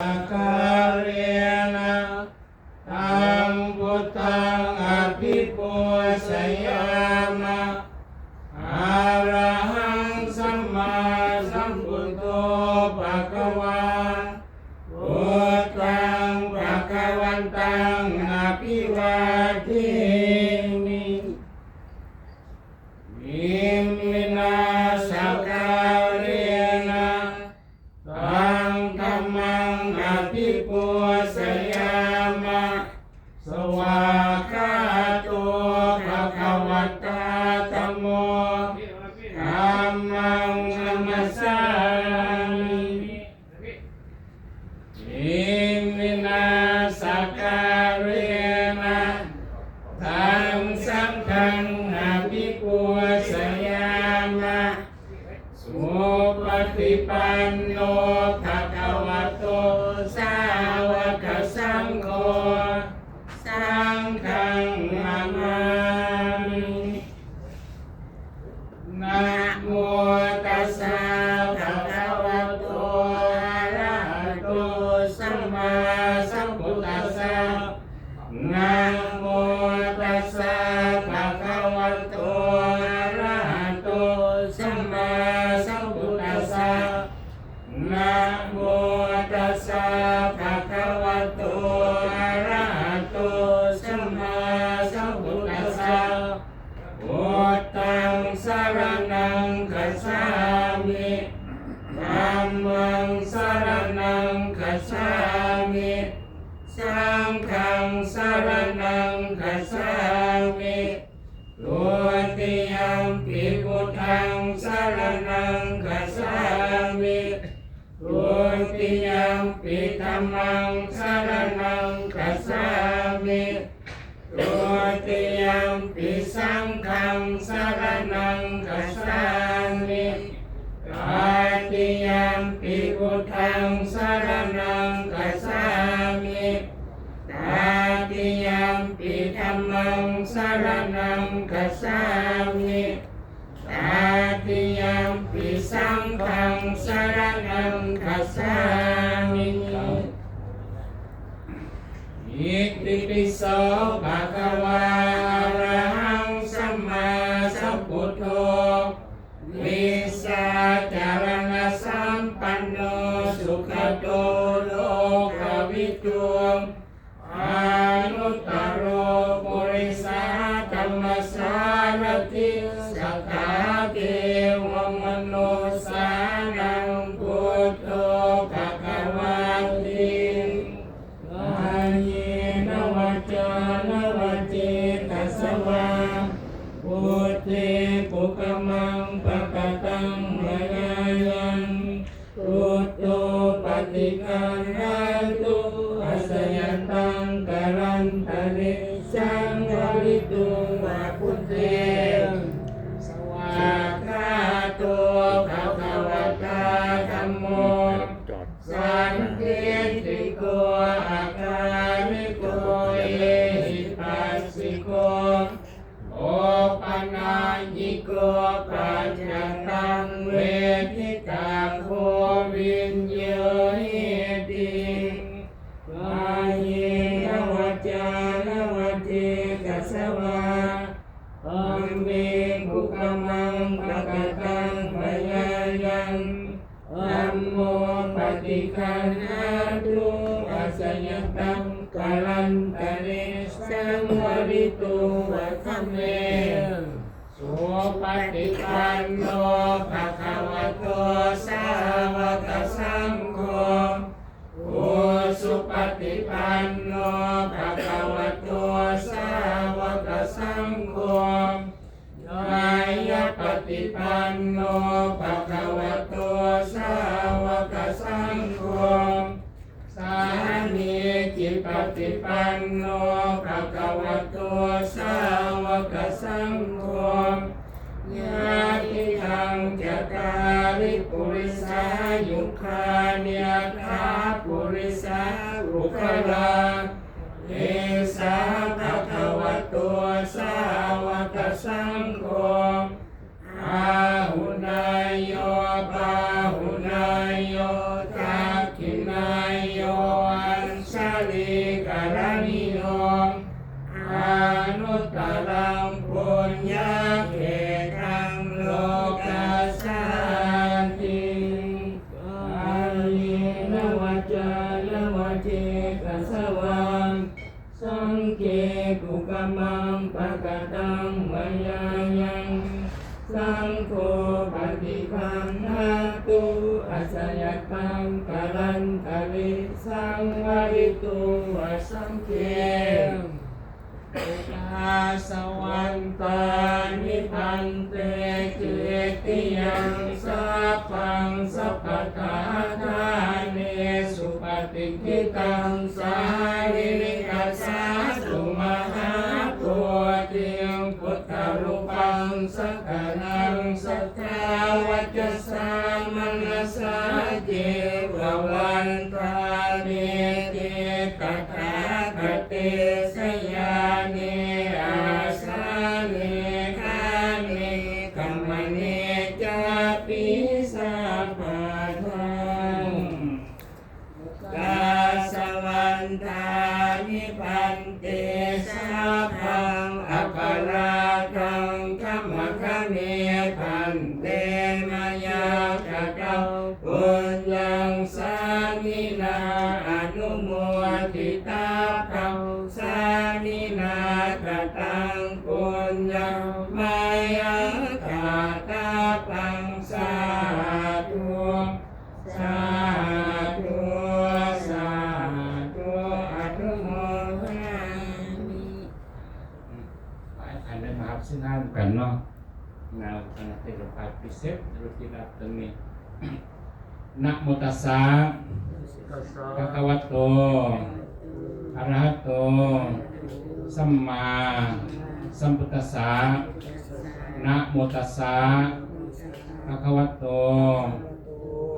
กาเรนะธังพุทธังอภิปูชยามะอะระหังสัมมาสัมพุทโธภะคะวาพุทธังภะคะวันตังอภิวาเทมิอิมินาสการเรนะธังธัมมังอภิปูชยามะสวากขาโตภะคะวะตาธัมโมธัมมังนัมสสามิอิมินาสการเรนะธังสังฆังอภิปูชยามะสุปฏิปันโนภะคะวะโตสาวกสังโฆสังฆังนามามินะโมตัสสะภะคะวะโตอะระหะโตสัมมาสัมพุทธัสสะนะโมตัสสะภะคะวะโตอะระหะโตสัมมาสัมพุทธัสสะนะโมตัสสะภะคะวะโตอะระหะโตสัมมาสัมพุทธัสสะพุทธังสรณังคัจฉามิธัมมังสรณังคัจฉามิสังฆังสรณังคัจฉามิทุติยัมปิพุทธังสรณังคัจฉามิทุติยัมปิธัมมังสรณังคัจฉามิทุติยัมปิสังฆังสรณังคัจฉามิตติยัมปิพุทธังสรณังคัจฉามิตติยัมปิธัมมังสรณังคัจฉามิตติยัมปิสังฆังสรณังคัจฉามิอิติปิโสภะคะวะอะระหังสัมมาสัมพุทโธวิสสาจารณสัมปันโนสุขโตโลกวิทูอนุตตโรปุริสาธัมมสารถิสัทธาเทวมนุสสานังพุทโธภควติอาเยนวัจจานวัจเจตัสสวาพุทเทปุกมังปะกตังมยายันพุทโธปฏิคันหันตุอาสยตังกรันตะริสังวริตุวะพุทเทสวากขาโตภะคะวะตาธัมโมสันติติโกอาการิโกเอหิปัสสิโกโอปัญญิโกปัจจตังเวทิตังโควิญโยหิติอาเยนวัจจานวัจเจกัสสวะอัมเมภุกมังภะกตังพยายันธัมโมปฏิคันหันตุอาสยตังกลันตะเรสังวริตุวะคัมเมสุปฏิปันโนภะคะวะโตสาวกสังโฆโอสุปฏิปันโนภะคะวะโตสาวกสังโฆกายปฏิปันโนภะคะวะโตสาวกสังโฆสามีจิปฏิปันโนภะคะวะโตสาวกสังโฆญาติทังจัตตาริปุริสายุคานิยถาปุริสาอุคลาเอสาภะคะวะโตสาวกสังโฆอาหุนายโยปาหุนายโยทักขินายโย จายวเจกัสสวังสังเกกุกมังปะกะตังมยายังสังโฆปฏิคันหาตุอาสยตังกะลันตะลิสังวริตุวสังเกอุตาสวันตานิพันเตเจติยังสัพพังสัพพทาทาเนสุปฏิกิตังสาริริกัสสาตุมหาโพธิงพุทธรูปังสักการังสัทธาวัจจสามนัสสะเจววันตาเนเจตถาคเตสยาเนอาสาเนคาเนกัมมเนจาปิสัพพะทังกาสวันทานิพันเตสัพพังอัปปราคังคัมมะคะเมพันเตมายาคะเกาปุญญังสามินาอนุโมทิตาคังสามินาคตังปุญญังมายาคะตาปังสาธุสาธุสาธุอนุโมทนามิอันนั้นมาสินานกันเนาะงานการเทศบาลพิเศษรุติรัตนีนะโมตัสสะภะคะวะโตอะระหะโตสัมมาสัมพุทธัสสะนะโมตัสสะภะคะวะโต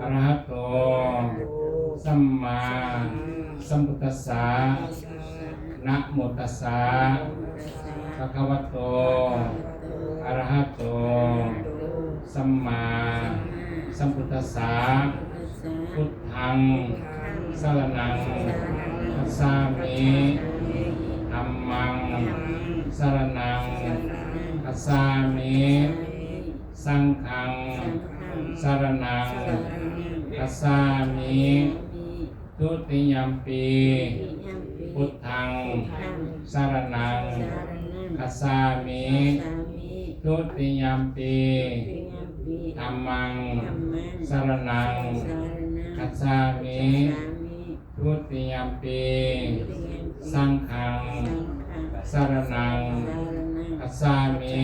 อะระหะโตสัมมาสัมพุทธัสสะนะโมตัสสะภะคะวะโตอะระหะโตสัมมาสัมพุทธัสสะพุทธังสรณังคัจฉามิธัมมังสรณังคัจฉามิสังฆังสรณังคัจฉามิทุติยัมปิพุทธังสรณังคัจฉามิทุติยัมปิธัมมังสรณังคัจฉามิทุติยัมปิสังฆังสรณังคัจฉามิ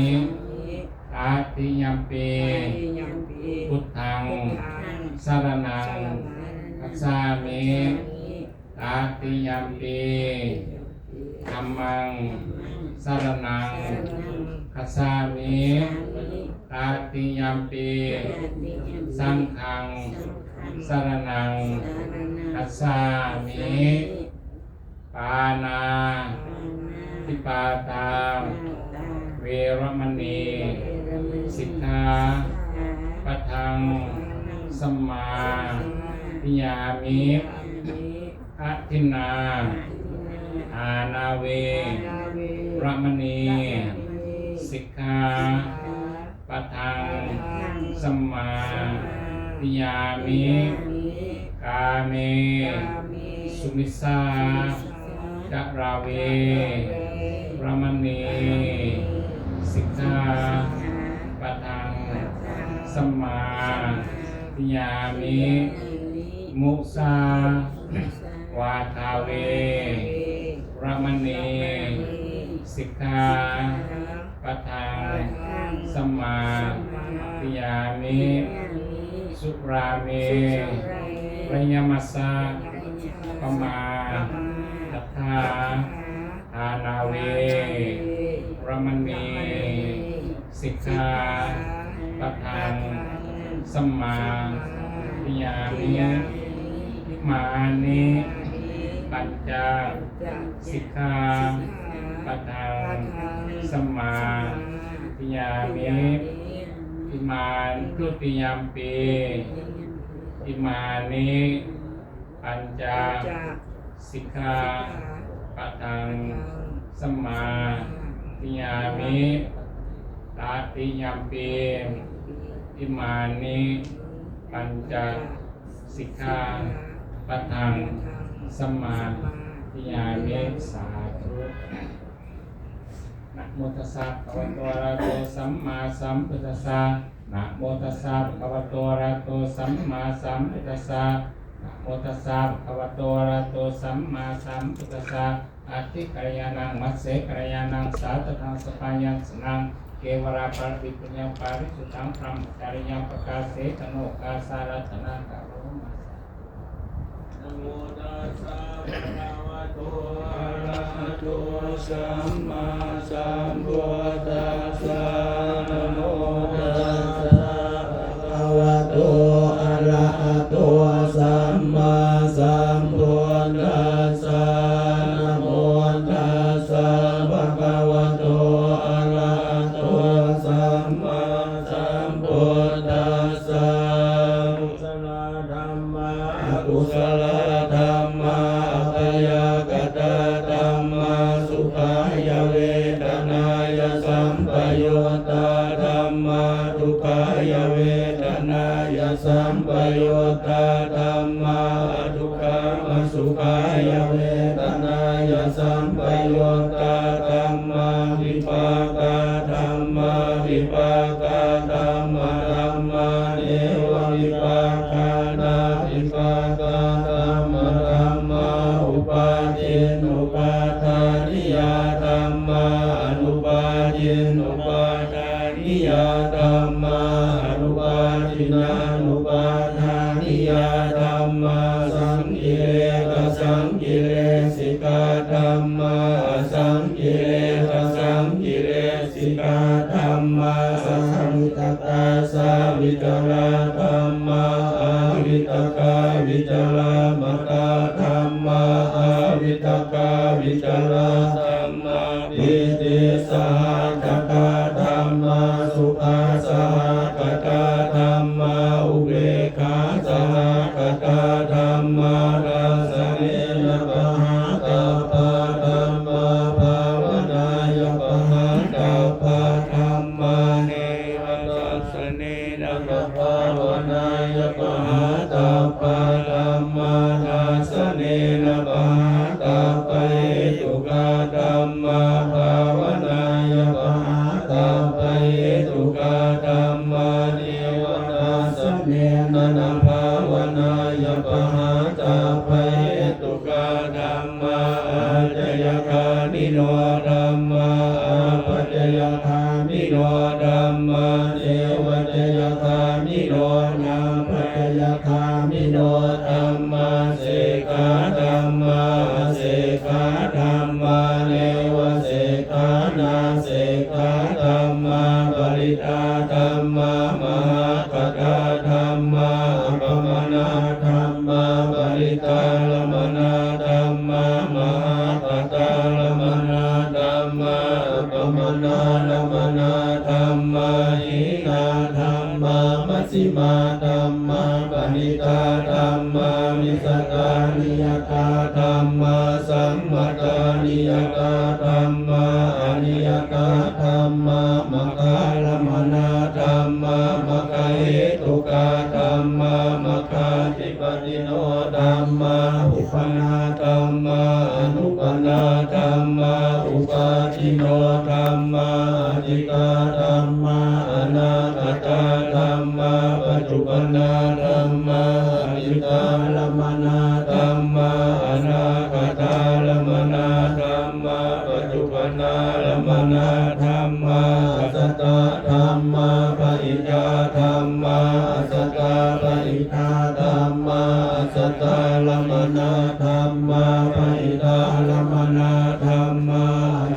ตติยัมปิพุทธังสรณังคัจฉามิตติยัมปิธัมมังสรณังคัจฉามิตติยัมปิสังฆังสรณังคัจฉามิปานาติปาตาเวรมณีสิกขาปะทังสัมมาทิฏฐามิอะทินนาอานาเวรมณีสิกขาปะทังสัมมาทิฏฐามิกาเมสุมิสสาจาราเวรมณีสิกขาปะทังสัมมาทิฏฐามิมุสาวาทาเวรมณีสิกขาปะทังสัมมาทิฏฐามิสุราเมระยมัสสะปมาทัฏฐาทานาเวรมณีสิกขาปะทังสัมมาทิฏฐามิมานิปัญจสิกขาปะทังสัมมาทิฏฐามิอิมานุติยัมปิอิมานิปัญจสิกขาปะทังสัมมาทิฏฐามิตติยัมปิอิมานิปัญจสิกขา ปะทังสัมมาทิยามิสาธุนะโมตัสสะภะคะวะโตอะระหะโตสัมมาสัมพุทธัสสะนะโมตัสสะภะคะวะโตอะระหะโตสัมมาสัมพุทธัสสะนะโมตัสสะภะคะวะโตอะระหะโตสัมมาสัมพุทธัสสะอาทิกัลยาณังมัสเสกัลยาณังสาธุทังสปายังสนังเกวราปาริปุญญปาริสุทธังพรหมจาริยังประกาศเสตโนกาสารัตนาคาโรมานะโมตัสสะภะคะวะโตอะระหะโตสัมมาสัมพุทธัสสะนะโมตัสสะภะคะวะโตอะระหะโตสัมมาสัมพุทธัสสะนะโมตัสสะภะคะวะโตอะระหะโตสัมมาสัมพุทธัสสะกุศลธัมมาอกุศลธัมมาอัปยากตาธัมมาสุขายเวทนายสัมปยุตตาธัมมาทุกขายเวทนายสัมปยุตตาธัมมาทุกขาสุขายเวทนายสัมปยุตตาธัมมาวิปากาธัมมาวิปากาธัมมาธัมมาเนววิปากานาวิปากาธัมมาธัมมาอุปาทินอุปาทานิยาธัมมาอนุปาทินอุปาทานิยาธัมมาอนุปาทินานุปาทานิยาธัมมาสังกิเลสสังกิเลสิกาธัมมาสังกิเลสสังกิเลสิกาธัมมาสัมมิตตาสาวิจาราธัมมาอาวิตกาวิจารามตาธัมมาอาวิตกาวิจาราธัมมาปิติสหัสกาธัมมาสุขาสหัสกาธัมมาอุเบกขาสหัสกาธัมมาราสเนนะปะหาตาปะธัมมาภาวนายปะหาตาปะธัมมาเนวัสเนนะภาวนา ปะหาตาปะธัมมาทัสสะเนนะปะหาตาปะเหตุกะธัมมาภาวนายปะหาตาปะเหตุกะธัมมาเนวทัสสะเนนะภาวนายปะหาตาปะเหตุกะธัมมาอาจยคานิโนธัมมาอาปัจจยคานิโนธัมมาเทวจยคานิโนนาปัจจยคานิโนธัมมาเสกาธัมมาเสกาธัมมาเนวเสกานาเสกาธัมมาปริตาธัมมามหากตาธัมมาปมนาธัมมาปริตาลมนาธัมมามหากตาลมนาธัมมาปมนาลมนาธัมมาหินาธัมมามัชฌิมาธัมมาปณิตาธัมมามิสกานิยตาธัมมาสัมมตานิยตาธัมมาอนิยตาธัมมามะคาลมนาธัมมามะคาเหตุกาธัมมามะคาธิปติโนธัมมาอุปนาธัมมาอนุปนาธัมมาอุปาทิโนธัมมาอธิกาธัมมาอนาคตาธัมมาปัจจุบันนาธัมมาอนิตาลมนาธัมมาอนาคตาลมนาธัมมาปัจจุบันนาลมนาธัมมาสัตตาธัมมาปะอิยาธัมมาสัตตาปะอิทาธัมมาสัตตาลมนาธัมมาปะอิทาลมนาธัมมา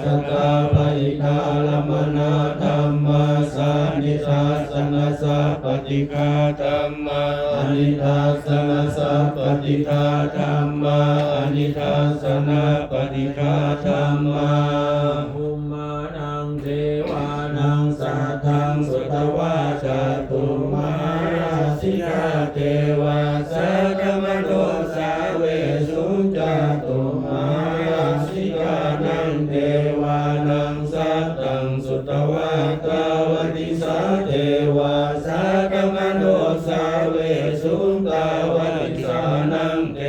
สัตตาปะอิทาลมนาธัมมาสานิทาสนะสัพปติกาธัมมาอนิทาสนะสัพปติกาธัมมาอนิทาสนะปฏิกาธัมมาภูมานังเทวานังสัทธังสุตวาจตุมาราสิกาเทวาสักมโนสาเวสุจตุมาราสิกานังเทวานังสัทธังสุตวาตาวติสาเทวาสักมโนสาเวสุตาวติสานังเท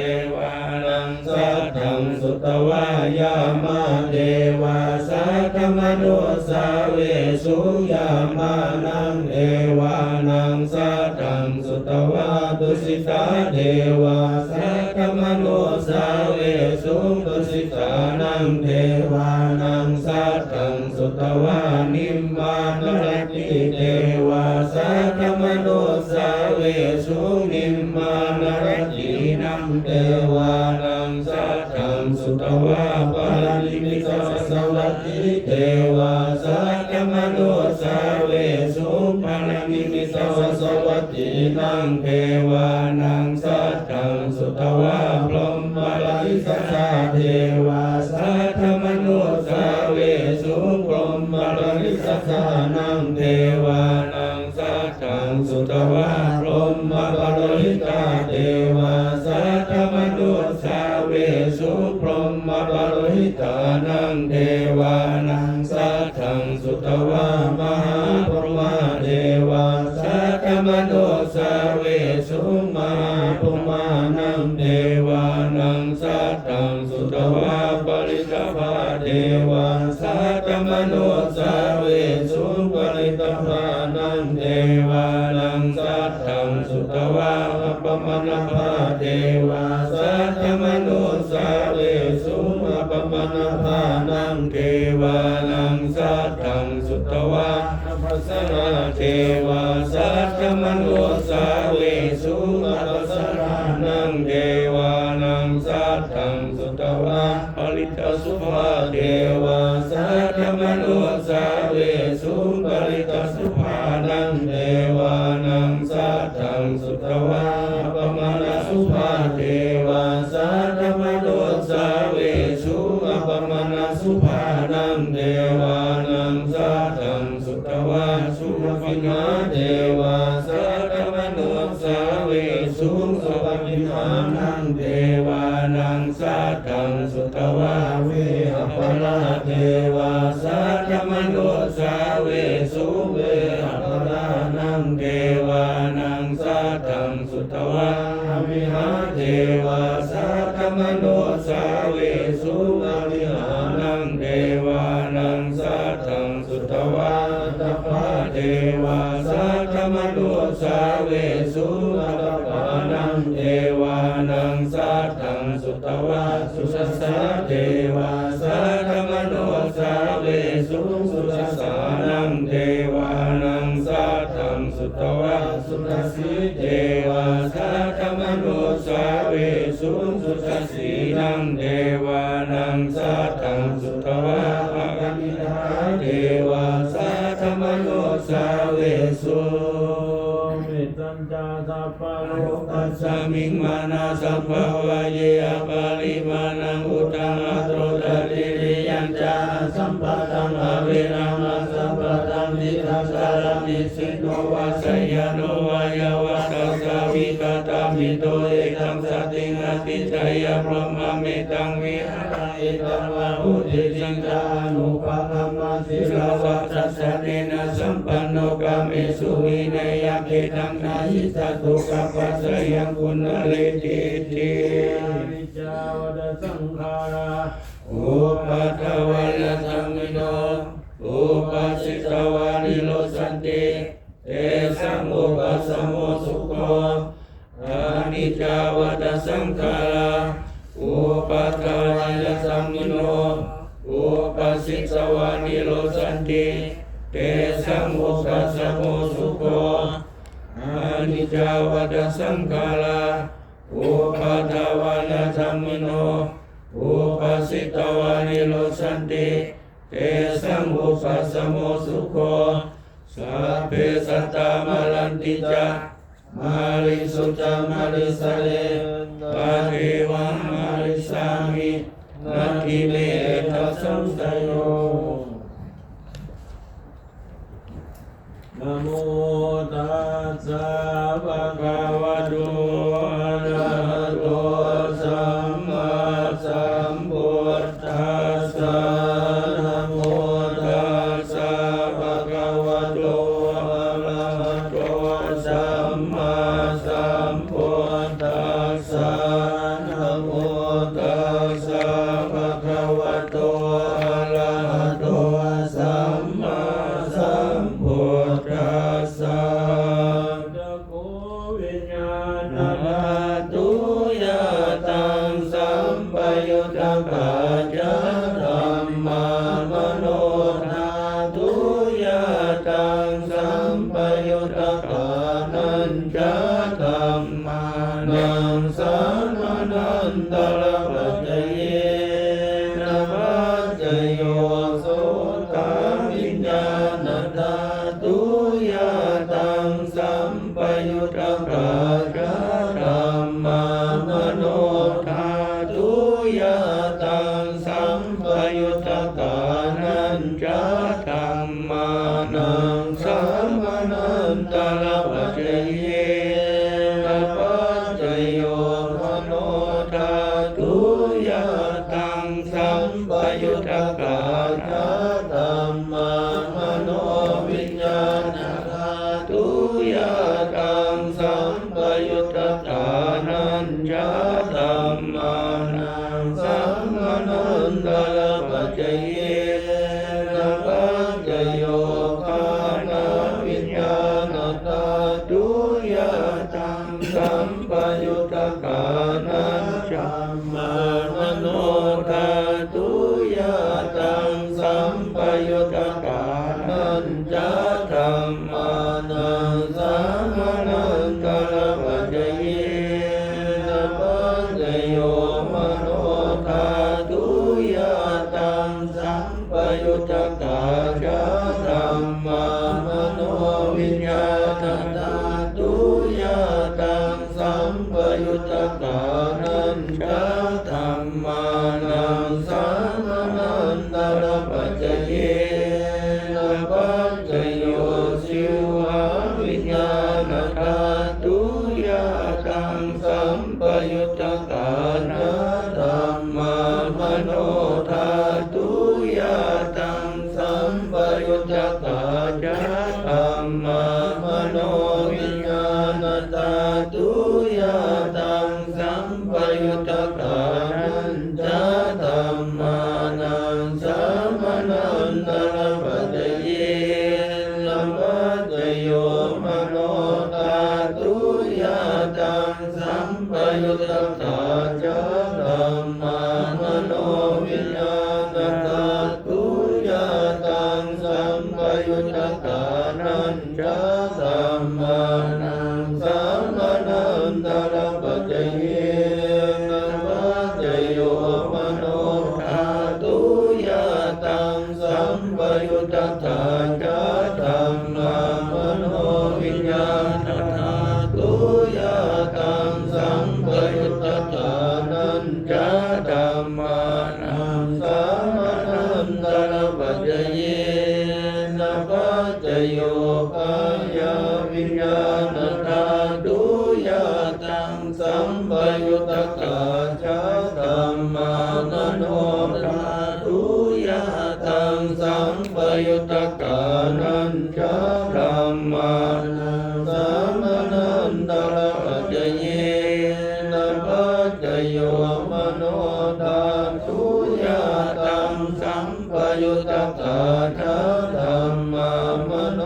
ตวายามาเทวาสัทธมโนสาเวสุยามานังเอวานังสัทธังสุตวาตุสิตาเทวาสัทธมโนสาเวสุตุสิตานังเทวานังสัทธังสุตวานิมมานรติเทวาสัทธมโนสาเวสุนิมมานรตินังเทวานังสัทธังสุตวาปาริมิตาสวัตติเทวาสัทธมโนสาเวสุปาริมิตาสวัตตินังเทวานังสัทธังสุตวาพรหมปาริสัสสะเทวาสัทธมโนสาเวสุพรหมปาริสัสสะนังเทวานังสัทธังสุตวาพรหมปาริตาเทวาสัทธมโนสาเวสุพรหมปาริตานังเทวานังสัทธังสุตวามหาพรหมเทวาสัทธมโนสาเวสุมหาพรหมานังเทวานังสัทธังสุตวาปริตภาเทวาสัทธมโนสาเวสุปริตภานังเทวานังสัทธังสุตวาอัปปมนภาเทวาสัทธมโนสาเวสุอัปปมนภานังเทวานังสัทธังสุตวาอัปปสราเทวาสัทธมโนสาเวสุอัปปสรานังเทวานังสัทธังสุตวาปริตสุภาเทวาสัทธมโนสาเวสุปริตสุภานังเทวานังสัทธังสุตวาปมาณสุภาเทวาสัทธมโนสาเวสุอัปปมาณสุภานังเทวานังสัทธังสุตวาสุปินาเทวาสัทธมโนสาเวสุสุปินานังเทวานังสัทธังสุตวาเวหปราเทวาสัทธมโนสาเวสุเวหปรานังเทวานังสัทธังสุตวาวิหารเทวาสัทธมโนสาเวสุอวิหานังเทวานังสัทธังสุตวาตปาเทวาสัทธมโนสาเวสุอัตปานังเทวานังสัทธังสุตวาสุสัสสะเทวาสัทธมโนสาเวสุสุสัสสะนังเทวานังสัทธังสุตวาสุตัสสีเทวาสัทธมโนสาเวสุสุตัสสีนังเทวานังสัทธังสุตวาภะคะมิทาเทวาสัทธมโนสาเวสุมิตัญจาสัพพะโลกัสสมิงมานาสัพพะวะเยอปาริมาณังอุตังอัตโตตติริยัญจาสัมปะตังอเวรามาสัมปะตังนิทัสสะระนิสิโนวาสยโนวายาวัตสาวิกตามิโตเอกังสติงอติจายพรหมเมตังวิหารเอตังวะอุติสิงสานุปะธัมมาสิลาวัตสะเนนะสัมปันโนกาเมสุวินัยเขตังนาหิตตุกัปปัสสยังกุณเลติติวิจาวดสังขาราอุปัฏฐวัลสัมมิโนอุปัสสิตวานิโรสันติเตสังอุปัสสโมสุโขอานิจจาวัฏสังขาราอุปัฏฐวัลสัมมิโนอุปัสสิตวานิโรสันติเตสังอุปัสสโมสุโขอานิจจาวัฏสังขาราอุปัฏฐวัลสัมมิโนอุปัสสิตวานิโรสันติเตสังอุปัสสโมสุโขสัพเพสัตตามาลันติจามาริสุจามาริสะเลปะเทวังมาริสามินัตถิเมตัสสังสยโยนะโมตัสสะภะคะวะโตอะระหะโตสัมมาสัมพุทธัสสะนะโมตัสสะภะคะวะโตอะระหะโตสัมมาสัมพุทธัสสะนะโมตัสสะภ ยุตกาจาธัมมามโนธาตุยะตังสัมปยุตกานัญจธัมมานังสัมมนันตระปัจจเยนะปัจจโยโสตวิญญาณธาตุยะตังสัมปยุตกาจาธัมมามโนธาตุยะตังสัมปยุตกานัญจธัมมานังสัมมนันตระปัจจเยนะปัจจโยมโนธาตุยะตังสัมปยุตกาจาธัมมามโนวิญญาณธาตุยะตังสัมปยุตกานัญจธัมมานังสัมมนันตระปัจจเยนะปัจจโยคานาวิญญาณธาตุยะตังสัมปยุตกานัญจมามโนธาตุยะตังสัมปยุตกานัญจธัมมานังสัมมนันตระปัจจเยนะปัจจโยมโนธาตุยะตังสัมปยุตกาจาธัมมามโนวิญญาณธาตุยะตังสัมปยุตกานัญจธัมมานังสัมมนันตระปัจจเยนะปัจจโยสิวะวิญญาณธาตุยะตังสัมปยุตกานัญธัมมามโนธาตุยะตังสัมปยุตกาจาธัมมามโนวิญญาณธาตุยะตังสัมปยุตกานัญจธัมมานังสัมมนันตระปัจจเยนะปัจจโยมโนธาตุยะตังสัมปยุตกาจาธัมมามโนวิญญาณธาตุยะตังสัมปยุตกานัญจธัมมานังสัมมนันตระปัจจเยนะปัจจโยมโนธาตุยะตังสัมปยุตกาจาธัมมามโนวิญญาณธาตุยะตังสัมปยุตกานัญจธัมมานังสัมมนันตระปัจจเยนะปัจจโยปายาวิญญาณธาตุยะตังสัมปยุตกาจาธัมมานโนธาตุยะตังสัมปยุตกานัญจธัมมานังสัมมนันตระปัจจเยนะปัจจโยมโนธาตุยะตังสัมปยุตกาจาธัมมามโน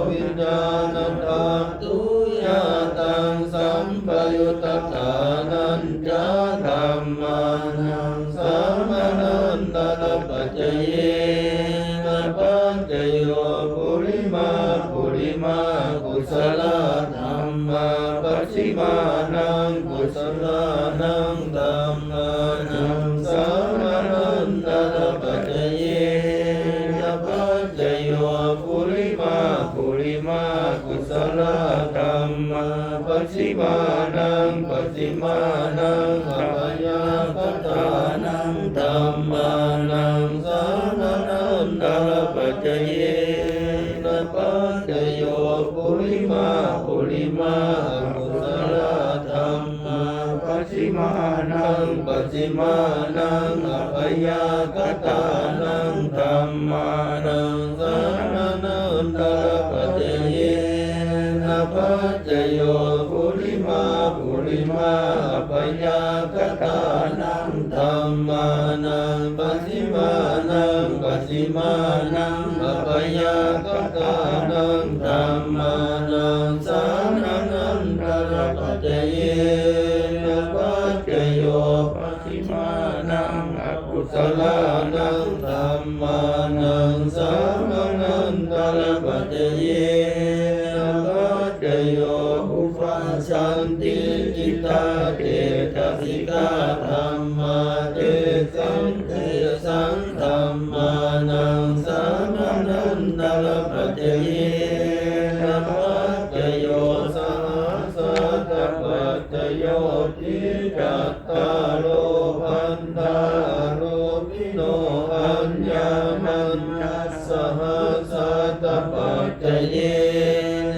วิญญาณธาตุยะตังสัมปยุตกานัญจธัมมานังสัมมนันตระปัจจเยนะปัจจโยปุริมากุศลธัมมาปัจฉิมานังกุศลนังธัมมานังสัมมนันตระปัจจเยนะปัจจโยปุริมากุศลธัมมาปัจฉิมานังอภยคตานังธัมมานังสัมมนันตระปัจจเยนะปัจจโยปุริมากุศลธัมมาปัจฉิมานังอภยคตานังธัมมานังสัมมนันตระปัจจเยนะปัจจโยปุริมาอภยคตานังธัมมานังปัจฉิมานังอภยคตานังธัมมานังสัมมนันตระปัจจเยนะปัจจโยปัจฉิมา นังอกุศลานังธัมมานังสังฆนันตระปัจเจเยนะปัจเจโยอุปัชชันติจิตตาเตตสิกาธัมมาเตสังเตสังธัมมานังสังฆนันตระปัจเจเยนะปัจเจโยสหัสสะปัจเจโยติจัตตาโลพันธาโลมิโนอัญญมัญญัสสหัสสะปัจเจเย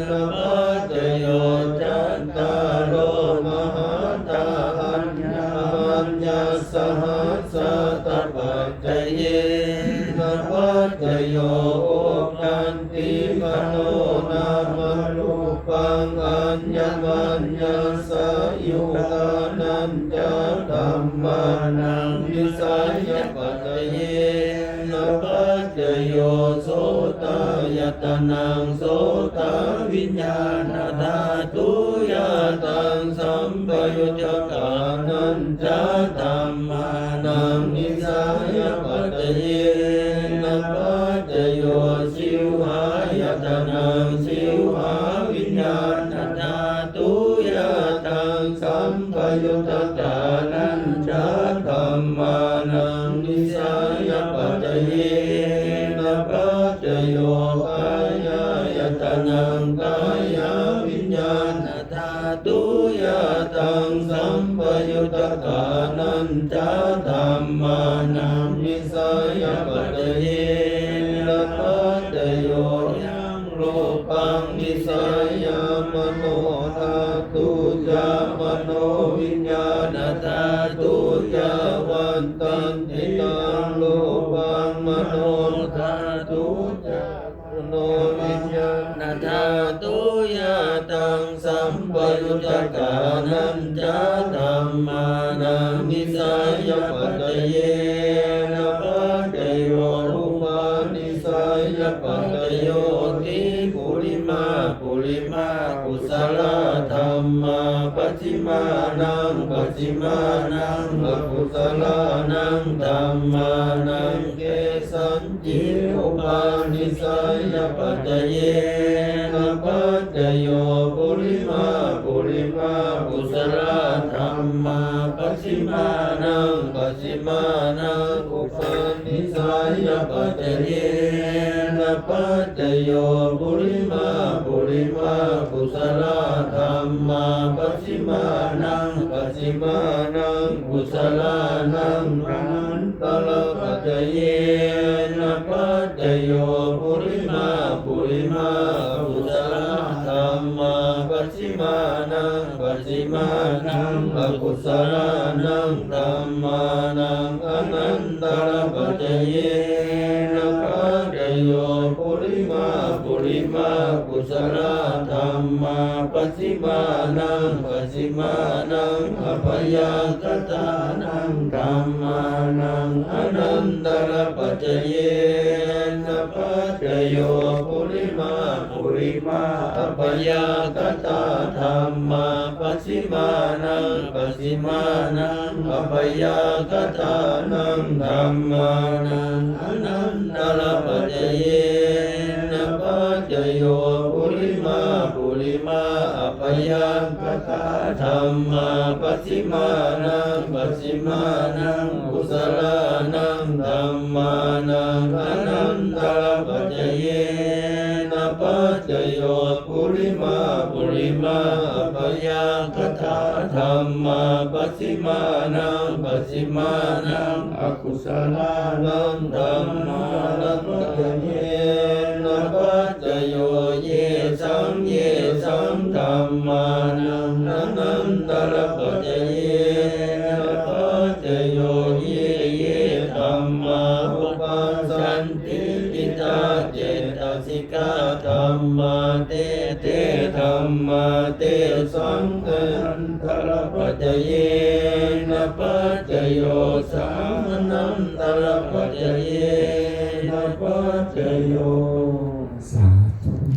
นะปัจเจโยจัตตาโลมหันตาอัญญมัญญัสสหัสสะปัจเจเยนะปัจเจโยโอปันติมโนนามรูปังอัญญมัญญัสสะยุตานันจะธัมมานังวิสัยปัจเจเยนะปัจเจโยโสตายตนังโสตวิญญาณธาตุยาตังสัมปยุตตกานันจะธัมมานังวิสัยปัจเจเยนะปัจเจโยสิวหายตนังสิวหาวิญญาณธาตุยาตังสัมปยุตตกานันจะธัมมานังวิสัยปัจเจเยนะปัจเจโยกายายตนังกายวิญญาณธาตุยาตังสัมปยุตตกานันจะธัมมานังวิสัยปัจเจเยนะปัจเจโยยังรูปังวิสัยมโนธาตุจามโนวิญญาณธาตุยาวันตันติตังรูปังมโนธาตุจามโนวิญญาณธาตุยาตังสัมปยุตตกานันจะธัมมานังวิสัยปัจเจเยนะปัจเจโยรูปานิสัยปัจเจโยติปุริมากุศลธัมมาปัจฉิมานังอกุศลานังธัมมานังเกสัญจิอุปาณิสัยปัจเจเยนะปัจเจโยปุริมากุศลธัมมาปัจฉิมานังอุปาณิสัยปัจเจเยนะปัจเจโยปุริมากุศลธัมมาปัจฉิมานังกุศลานังอนันตระปัจเจเยนะปัจเจโยปุริมากุศลธัมมาปัจฉิมานังอกุศลานังธัมมานังอนันตระปัจเจเยนะปัจเจโยปุริมากุศลธัมมาปัจฉิมานังอภยังคตานังธัมมานังอนันตระปัจเจเยนะปัจเจโยปุริมาอภยังคตาธัมมาปัจฉิมานังอภยังคตานังธัมมานังอนันตระปัจเจเยนะปัจเจโยปุริมาอภยังคตาธัมมาปัจฉิมานังกุศลานังธัมมานังอนันตระปัจเจเยนะปัจเจโยปุริมาอภยังคตาธัมมาปัจฉิมานังอกุศลานังธัมมานังปัจเจเยนะปัจเจโยเยสังธัมมานังอนันตระปัจเจเยนะปัจเจโยเยธัมมาอุปัสสันติปิตาเจตสิกาธัมมาเตธัมมาเตสังฆันตระปัจเจเยนะปัจเจโยสังฆันตระปัจเจเยนะปัจเจโยสาธุ น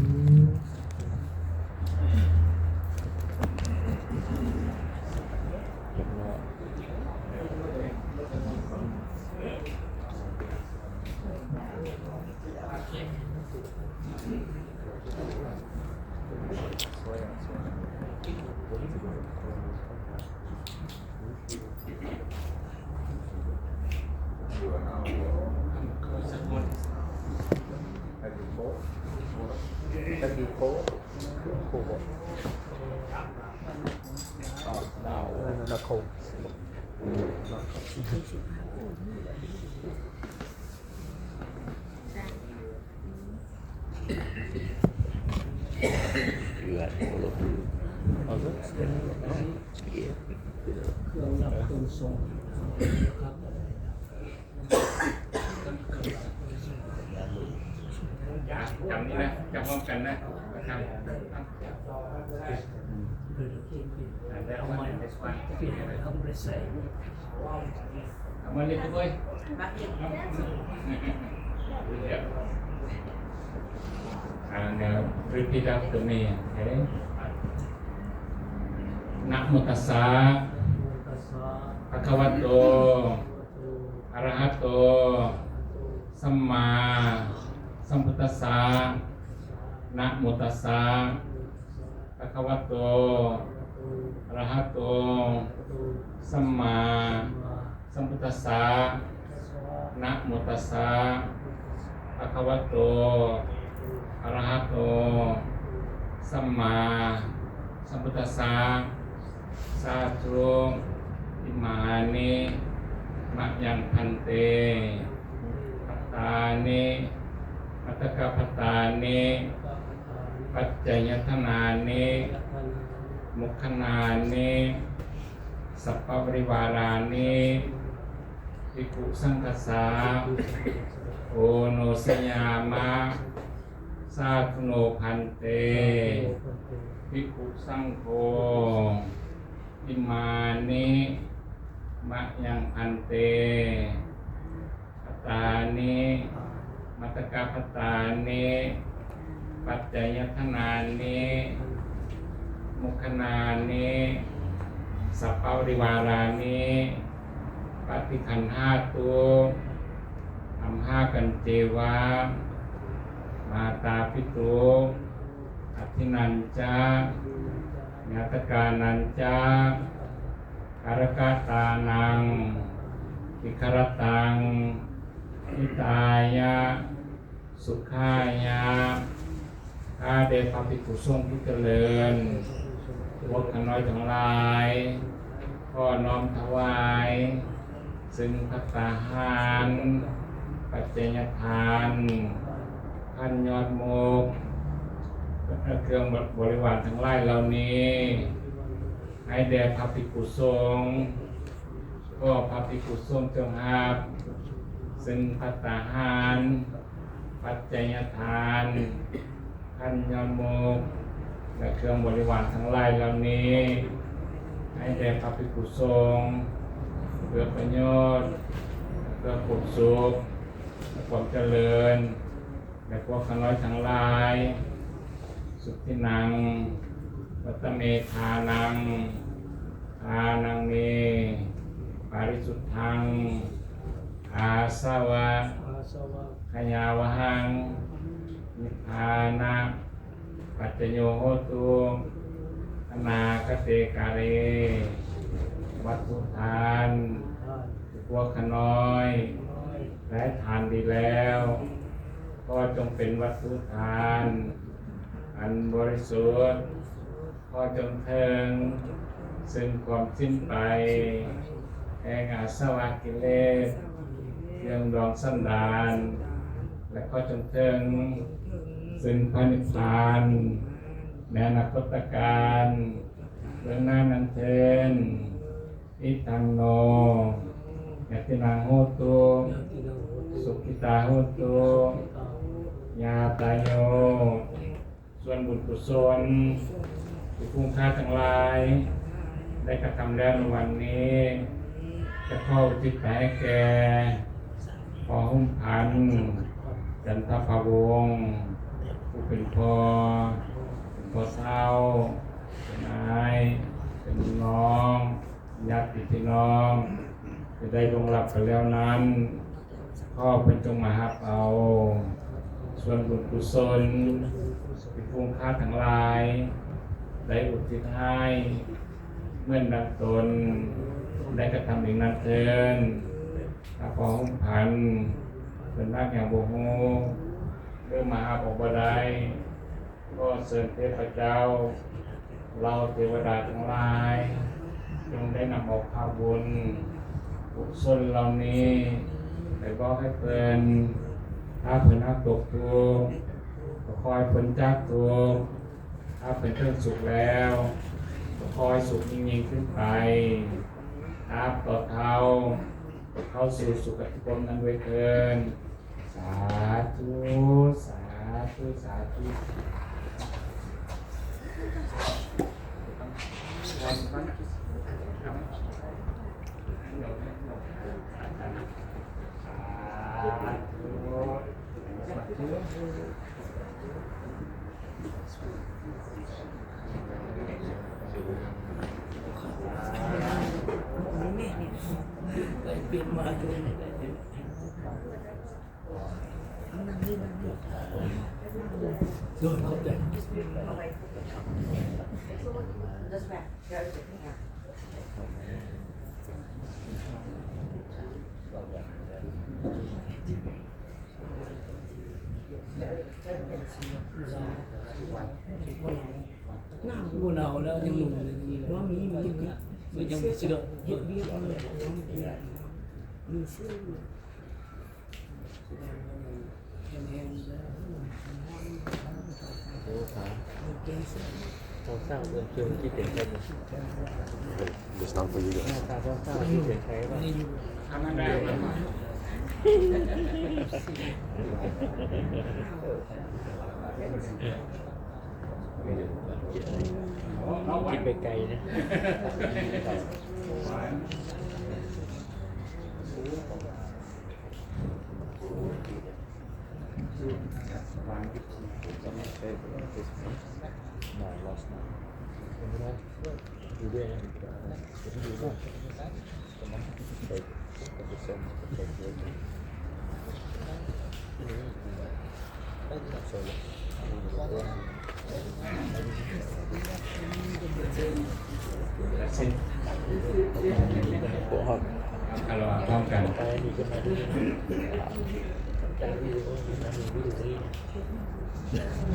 โคโคดาวนาโคเดือดลบเอาสักเส้นเครื่องรับเครื่องส่งครับจำนี้นะจำพร้อมกันนะนะครับเอามาเล่นด้วยnow repeat after me okay นะโมตัสสะภะคะวะโตอะระหะโตสัมมาสัมพุทธัสสะนะโมตัสสะภะคะวะโตอะระหะโตสัมมาสัมพุทธัสสะนะโมตัสสะภะคะวะโตอะระหะโตสัมมาสัมพุทธัสสะสาธุอิมานิมะยังพันเตปัตตานิมัตตกะปัตตานิปัจจยทนานิมุขนานิสัพพะปริวารานิภิกขุสังฆสสะโอโนสยามะสาธุโนพันเตภิกขุสังโฆอิมานิมะยังพันเตปัตตานิมัตตกะปัตตานิปัจจยทนานิมุขนานิสัพพะปริวารานิปฏิคันห้าตุอัมห้ากันเจวะมาตาปิตุอธินันจาญาตกานันจาการกตานังอิครตังนิตายะสุขายะข้าเดชพระภิกษุสงฆ์ผู้เจริญพวกขน้อยทั้งหลายก็น้อมถวายซึ่งภัตตาหารปัจจัยทานขันยอดโมกเครื่องบริวารทั้งหลายเหล่านี้ให้แด่พระภิกษุสงฆ์ก็พระภิกษุสงฆ์จงรับ ซึ่งภัตตาหารปัจจัยทานขันยอดโมกและเครื่องบริวารทั้งหลายเหล่านี้ให้แด่พระภิกษุสงฆ์เพื่อประโยชน์เพื่อผลสุขและความเจริญและพวกขน้อยทั้งหลายสุขินังวัตเมธานังทานังเมปาริสุทธังอาสวะขยาวหังนิพพานะปัจจโยโหตุอนาคเตกาเรวัตถุทานพวกขน้อยและทานดีแล้วก็จงเป็นวัตถุทานอันบริสุทธิ์ก็จงเทิงซึ่งความสิ้นไปแห่งอาสวะกิเลสเรื่องดองสันดานและก็จงเทิงซึ่งพระนิพพานในอนาคตการเรื่องหน้านั้นเทินอิทังโนยตินังโหตุสุขิตาโหตุญาตายโยส่วนบุญกุศลที่คุ้มค่าทั้งหลายได้กระทำแล้วในวันนี้จะเข้าจิตใจแก่พอหุ้มพันจันทภวงศ์ผู้เป็นพ่อเฒ่าเป็นนายเป็นน้องญาติพี่น้องจะได้ลงหลับไปแล้วนั้นก็เป็นจงมาหับเอาส่วนบุญกุศลที่คุ้มค่าทั้งหลายได้อุทิศให้เมื่อดังตนได้กระทำอย่างนั้นเถิดถ้าพอหุ้มพันเป็นนักอย่างโบโหเริ่มมาอาบออกบ่ได้ข ก็เสริญเทพเจ้าเราเทวดาทั้งหลายจงได้นำเอาข้าวบุญกุศลเหล่านี้ไปบอกให้เพิ่นถ้าเพิ่นหักตกทุกข์ก็คอยเพิ่นจากทุกข์ถ้าเพิ่นเพิ่งสุขแล้วก็คอยสุขยิ่งๆขึ้นไปครับต่อเท้าเข้าสู่สุขติพลนั้นด้วยเถิดสาธุสาธุสาธุเปลี่ยนมาดูโดนเขาใจ กูหนาวแล้วยังหนุ่มเลยว่ามีไม่ยังเชื่อเฮ็ดเบี้ยเลยมีเชื่อเศร้าเลยเชื่อที่เปลี่ยนใช้ไหม It's not for you guys เศร้าที่เปลี่ยนใช้ป่ะ ทำได้ไหม คิดไปไกลนะดูด้วยนะดูด้วยเราพร้อมกัน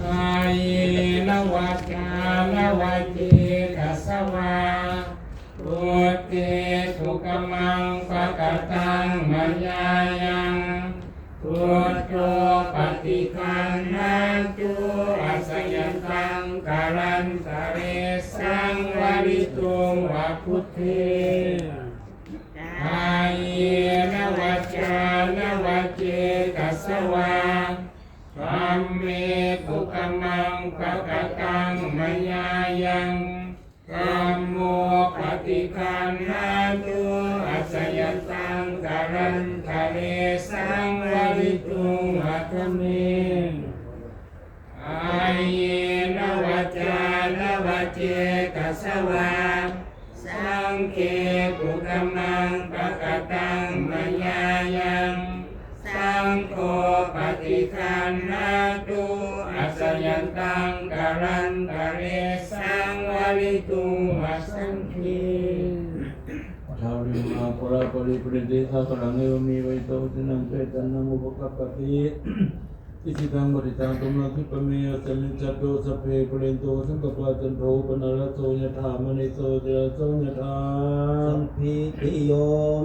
อาเยนวัจจานวัจเจกัสสวาปุตเตทุกมังปะกตังมัญญายังพุทโธปฏิคันหันตุอัสยันตังกาลันตะเรสังวริตุงวะพุทเทอาเยนวัจจานวัจเจกัสสวาธัมเมปุกมังปะกตังมัญญายังธัมโมปฏิคันหันตุอัสยันตังกาลันตะเรสังวริตุงวะธัมเมอาเยนวัจจานวัจเจกัสสวาสังเฆปุกมังปะกตังมัญญายังสังโฆปฏิคันหันตุอัสยันตังกาลันตะเรสังวริตุงวะสังเฆชาวริมาปุระปริปุริเดชะสรังเอวมีไวโตตินังเปตันนังอุปกัปปติอิสิตังบริตังตุมาคิปะเมยะสมิจจโตสเพปุเรนโตสังกปะจันโทปนรโสยถามณิโสเจรโสยถาสัพพิติโย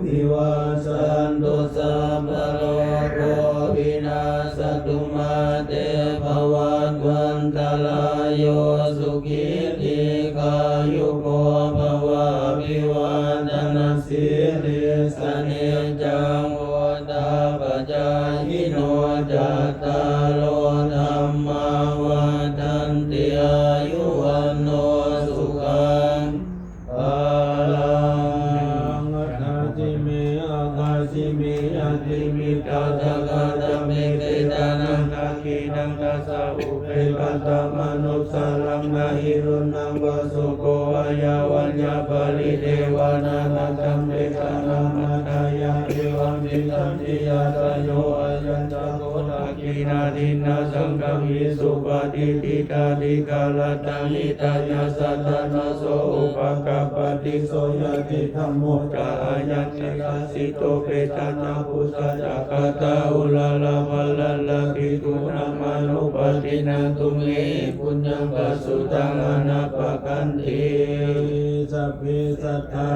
วิวัสสันตุสัพพะโลกโควินาศตุมาเตภวัตวันตรายโยสุขิติกายุโกภวะวิวัฒนาสิริสเนจังโวตาปจายิโนจัตตาโลธัมมาวัฏันติอายุวันโนสุขังภาลังอัฏฐาจิเมอาคาจิเมอาติมิตาตะกาตะเมเกตานังนาคีนังกัสสะอุเปปัตตมนุสสารังนาหิรุนังวสุโกวายาวัญญาปริเทวานานันตัมเมตานังมัตตายาเอวัมเม ติสันติยาตโยอายัญจโกตากีนาทินาสังฆวิสุปฏิทิตาดิกาลตังนิตายาสัตตนาโสอุปกาปฏิโสยติธัมโมจายันติกาสิโตเปตานาปุสสะจักขตาอุลาลาภัลลลาภิกขุนามานุปตินังตุเมปุญญังปัสสุตังอนาปกันติสัพพิสัทธา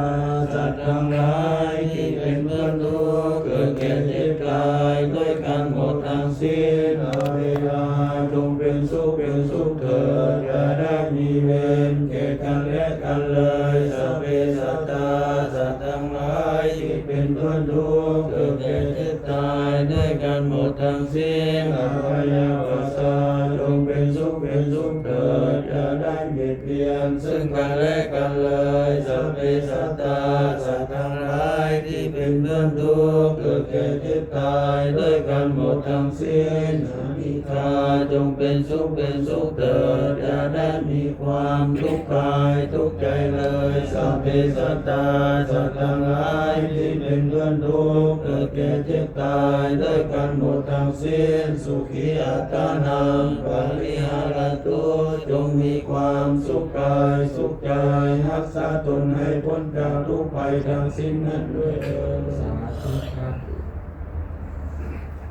สัตว์ทั้งหลายที่เป็นเพื่อนทุกข์เกิดแก่เจ็บตายด้วยกันหมดทั้งสิ้นอริยจงเป็นสุขเถิดอย่าได้มีเวรแก่กันและกันเลยสัพเพสัตตาสัตว์ทั้งหลายที่เป็นเพื่อนทุกข์เกิดแก่เจ็บตายด้วยกันหมดทั้งสิ้นอภัยปัสสะจงเป็นสุขเถิดอย่าได้เบียดเบียนซึ่งกันและกันเลยสัพเพสัตตาสัตว์ทั้งหลายที่เป็นเพื่อนทุกข์เกิดแก่เจ็บตายด้วยกันหมดทั้งสิ้นอนิจจาจงเป็นสุขเถิดอย่าได้มีความทุกข์กายทุกข์ใจเลยสัพเพสัตตาสัตว์ทั้งหลายที่เป็นเพื่อนทุกข์เกิดแก่เจ็บตายด้วยกันหมดทั้งสิ้นสุขีอัตตานังปริหารตุจงมีความสุขกายสุขใจรักษาตนให้พ้นจากทุกภัยทั้งสิ้นนั้นด้วยเถิด สาธุครับ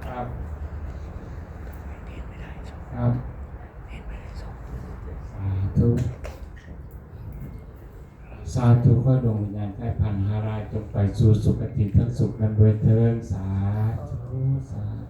ครับครับสาธุขอดวงวิญญาณใกล้พันหารายจงไปสู่สุคติทั้งสุขนั้นด้วยเถิดสาธุ